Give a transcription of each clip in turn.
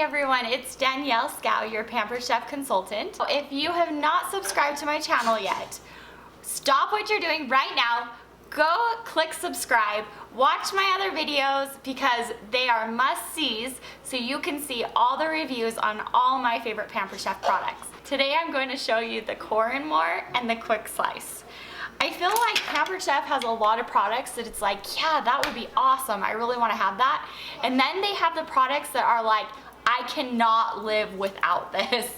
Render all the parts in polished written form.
everyone, it's Danielle Scow, your Pampered Chef consultant. If you have not subscribed to my channel yet, stop what you're doing right now, go click subscribe, watch my other videos because they are must-sees so you can see all the reviews on all my favorite Pampered Chef products. Today I'm going to show you the Core & More and the Quick Slice. I feel like Pampered Chef has a lot of products that it's like, yeah, that would be awesome. I really want to have that. And then they have the products that are like, I cannot live without this.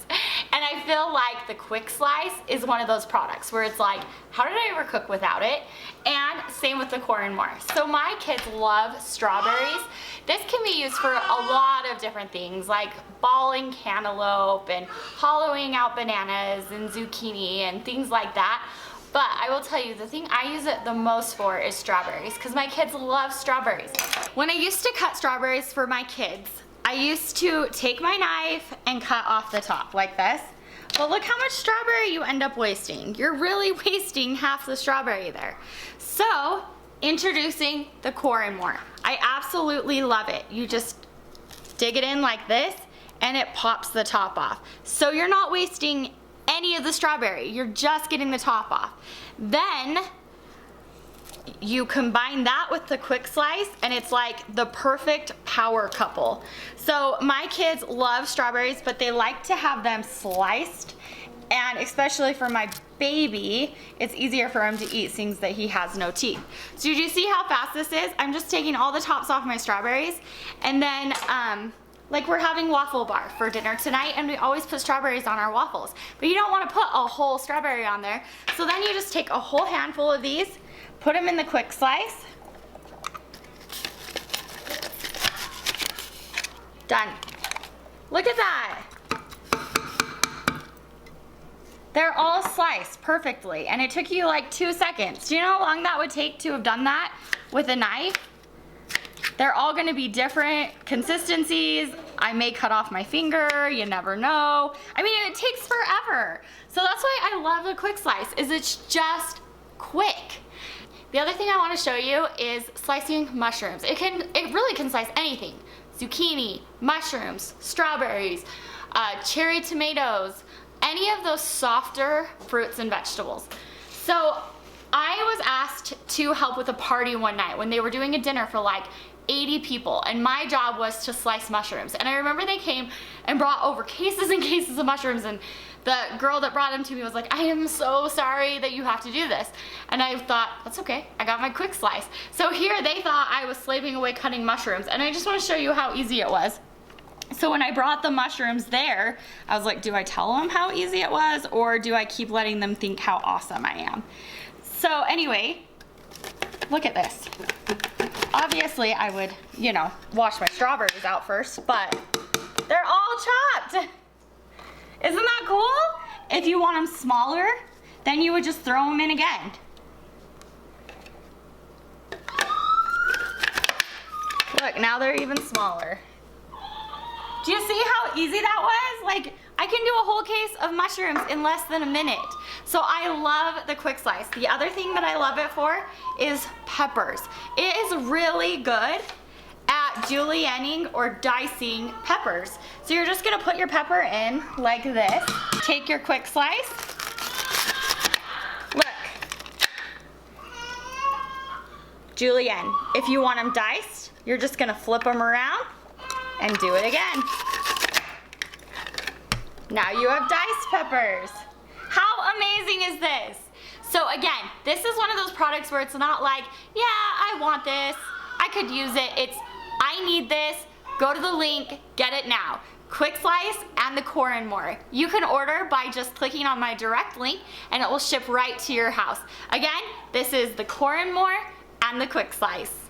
And I feel like the Quick Slice is one of those products where it's like, how did I ever cook without it? And same with the Core & More. So my kids love strawberries. This can be used for a lot of different things, like balling cantaloupe and hollowing out bananas and zucchini and things like that. But I will tell you, the thing I use it the most for is strawberries because my kids love strawberries. When I used to cut strawberries for my kids, I used to take my knife and cut off the top like this. But look how much strawberry you end up wasting. You're really wasting half the strawberry there. So, introducing the Core & More. I absolutely love it. You just dig it in like this and it pops the top off. So you're not wasting any of the strawberry, you're just getting the top off. Then you combine that with the Quick Slice and it's like the perfect power couple. So my kids love strawberries, but they like to have them sliced, and especially for my baby, it's easier for him to eat things that he has no teeth. So did you see how fast this is? I'm just taking all the tops off my strawberries, and then like we're having waffle bar for dinner tonight and we always put strawberries on our waffles. But you don't want to put a whole strawberry on there. So then you just take a whole handful of these, put them in the Quick Slice. Done. Look at that. They're all sliced perfectly and it took you like 2 seconds. Do you know how long that would take to have done that with a knife? They're all gonna be different consistencies. I may cut off my finger, you never know. I mean, it takes forever. So that's why I love the Quick Slice, is it's just quick. The other thing I wanna show you is slicing mushrooms. It really can slice anything. Zucchini, mushrooms, strawberries, cherry tomatoes, any of those softer fruits and vegetables. So I was asked to help with a party one night when they were doing a dinner for like 80 people, and my job was to slice mushrooms. And I remember they came and brought over cases and cases of mushrooms, and the girl that brought them to me was like, I am so sorry that you have to do this. And I thought, that's okay, I got my Quick Slice. So here they thought I was slaving away cutting mushrooms, and I just want to show you how easy it was. So when I brought the mushrooms there, I was like, do I tell them how easy it was, or do I keep letting them think how awesome I am? So anyway, look at this. Obviously I would, you know, wash my strawberries out first, but they're all chopped. Isn't that cool? If you want them smaller, then you would just throw them in again. Look, now they're even smaller. Do you see how easy that was? Like, I can do a whole case of mushrooms in less than a minute. So I love the Quick Slice. The other thing that I love it for is peppers. It is really good at julienning or dicing peppers. So you're just gonna put your pepper in like this. Take your Quick Slice. Look. Julienne. If you want them diced, you're just gonna flip them around and do it again. Now you have diced peppers. How amazing is this? So again, this is one of those products where it's not like, yeah, I want this, I could use it. It's, I need this, go to the link, get it now. Quick Slice and the Core & More. You can order by just clicking on my direct link and it will ship right to your house. Again, this is the Core & More and the Quick Slice.